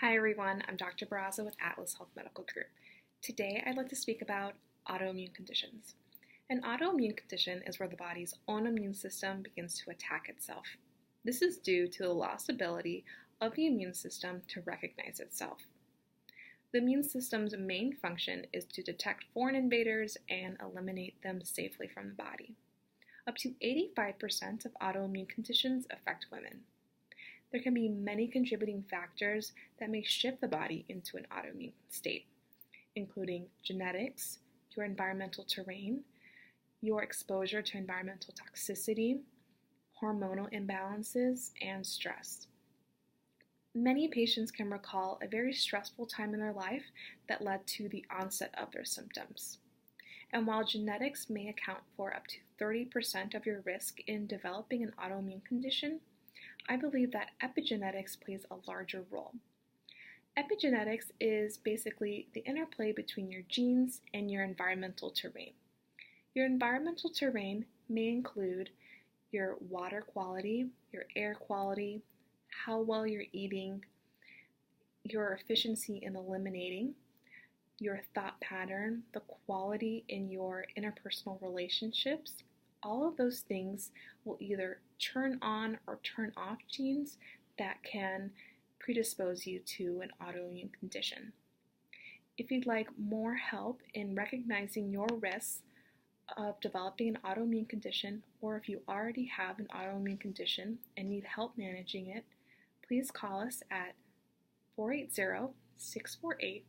Hi everyone, I'm Dr. Barraza with Atlas Health Medical Group. Today I'd like to speak about autoimmune conditions. An autoimmune condition is where the body's own immune system begins to attack itself. This is due to the lost ability of the immune system to recognize itself. The immune system's main function is to detect foreign invaders and eliminate them safely from the body. Up to 85% of autoimmune conditions affect women. There can be many contributing factors that may shift the body into an autoimmune state, including genetics, your environmental terrain, your exposure to environmental toxicity, hormonal imbalances, and stress. Many patients can recall a very stressful time in their life that led to the onset of their symptoms. And while genetics may account for up to 30% of your risk in developing an autoimmune condition, I believe that epigenetics plays a larger role. Epigenetics is basically the interplay between your genes and your environmental terrain. Your environmental terrain may include your water quality, your air quality, how well you're eating, your efficiency in eliminating, your thought pattern, the quality in your interpersonal relationships. All of those things will either turn on or turn off genes that can predispose you to an autoimmune condition. If you'd like more help in recognizing your risks of developing an autoimmune condition, or if you already have an autoimmune condition and need help managing it, please call us at 480-648-1534.